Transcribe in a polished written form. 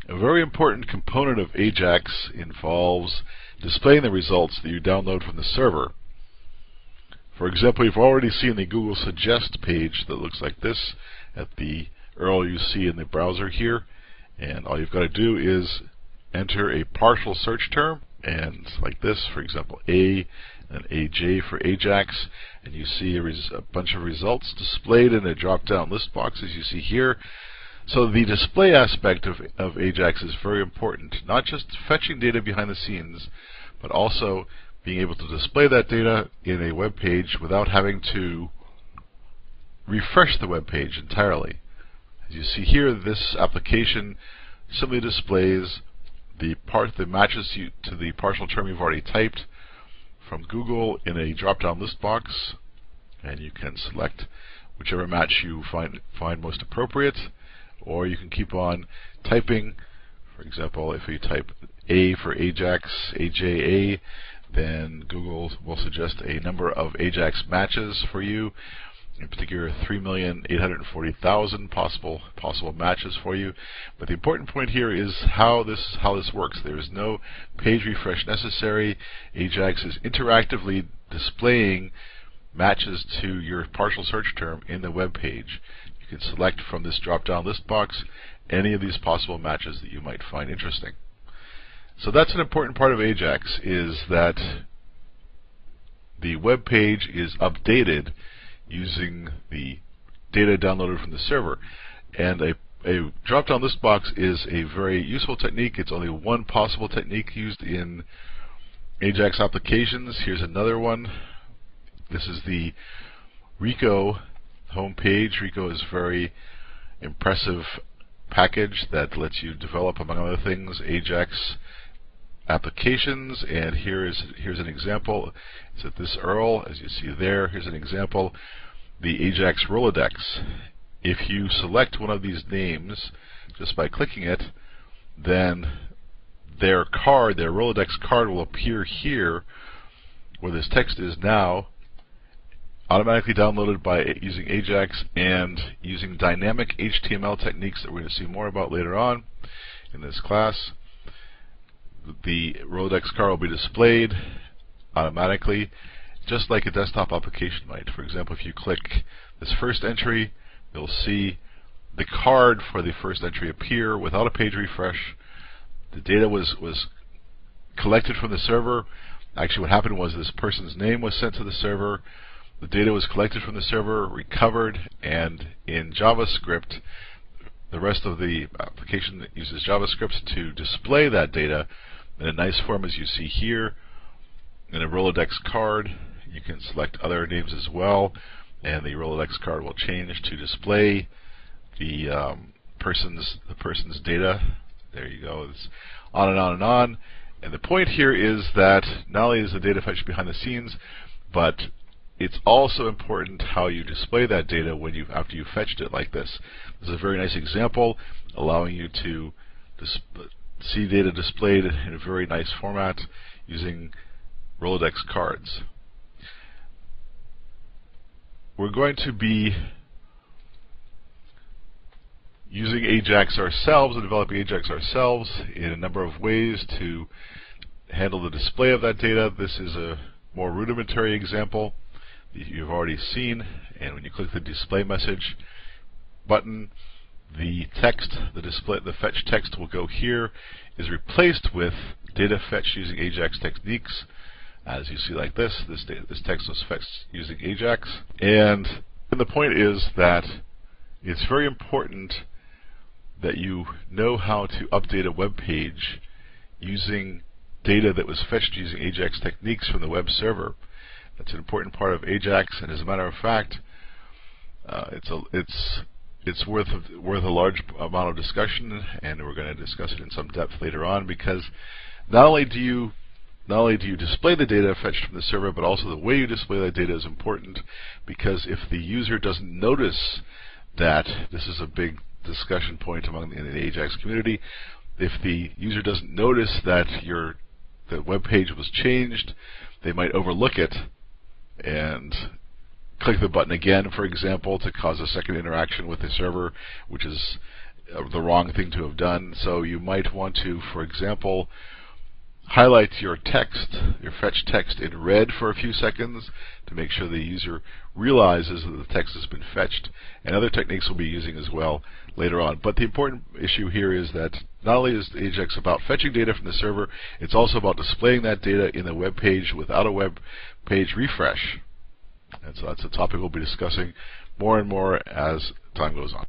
A very important component of Ajax involves displaying the results that you download from the server. For example, you've already seen the Google Suggest page that looks like this at the URL you see in the browser here. And all you've got to do is enter a partial search term, and like this, for example, A and AJ for Ajax, and you see a bunch of results displayed in a drop-down list box as you see here. So the display aspect of Ajax is very important, not just fetching data behind the scenes, but also being able to display that data in a web page without having to refresh the web page entirely. As you see here, this application simply displays the matches to the partial term you've already typed from Google in a drop-down list box, and you can select whichever match you find most appropriate, or you can keep on typing. For example, if you type A for Ajax, AJA, then Google will suggest a number of Ajax matches for you. In particular, 3,840,000 possible matches for you. But the important point here is how this works. There is no page refresh necessary. Ajax is interactively displaying matches to your partial search term in the web page. You can select from this drop-down list box any of these possible matches that you might find interesting. So that's an important part of Ajax, is that the web page is updated using the data downloaded from the server. And a drop-down list box is a very useful technique. It's only one possible technique used in Ajax applications. Here's another one. This is the Rico homepage. Rico is a very impressive package that lets you develop, among other things, Ajax applications. And here's an example. It's at this URL, as you see there. Here's an example, the Ajax Rolodex. If you select one of these names just by clicking it, then their Rolodex card will appear here where this text is now, automatically downloaded by using Ajax and using dynamic HTML techniques that we're going to see more about later on in this class. The Rolodex card will be displayed automatically, just like a desktop application might. For example, if you click this first entry, you'll see the card for the first entry appear without a page refresh. The data was collected from the server. Actually, what happened was this person's name was sent to the server. The data was collected from the server, recovered, and in JavaScript, the rest of the application uses JavaScript to display that data in a nice form, as you see here. In a Rolodex card, you can select other names as well, and the Rolodex card will change to display the person's data. There you go. It's on and on and on. And the point here is that not only is the data fetched behind the scenes, but it's also important how you display that data after you've fetched it like this. This is a very nice example allowing you to see data displayed in a very nice format using Rolodex cards. We're going to be using Ajax ourselves and developing Ajax ourselves in a number of ways to handle the display of that data. This is a more rudimentary example that you've already seen, and when you click the display message button, the text, the fetch text will go here, is replaced with data fetched using Ajax techniques. As you see like this, this text was fetched using Ajax. And the point is that it's very important that you know how to update a web page using data that was fetched using Ajax techniques from the web server. That's an important part of Ajax, and as a matter of fact, it's worth a large amount of discussion, and we're going to discuss it in some depth later on, because not only do you display the data fetched from the server, but also the way you display that data is important, because if the user doesn't notice that, this is a big discussion point in the Ajax community, if the user doesn't notice that the web page was changed, they might overlook it and click the button again, for example, to cause a second interaction with the server, which is the wrong thing to have done. So you might want to, for example, highlight your text, your fetch text in red for a few seconds to make sure the user realizes that the text has been fetched, and other techniques we'll be using as well later on. But the important issue here is that not only is Ajax about fetching data from the server, it's also about displaying that data in the web page without a web page refresh. And so that's a topic we'll be discussing more and more as time goes on.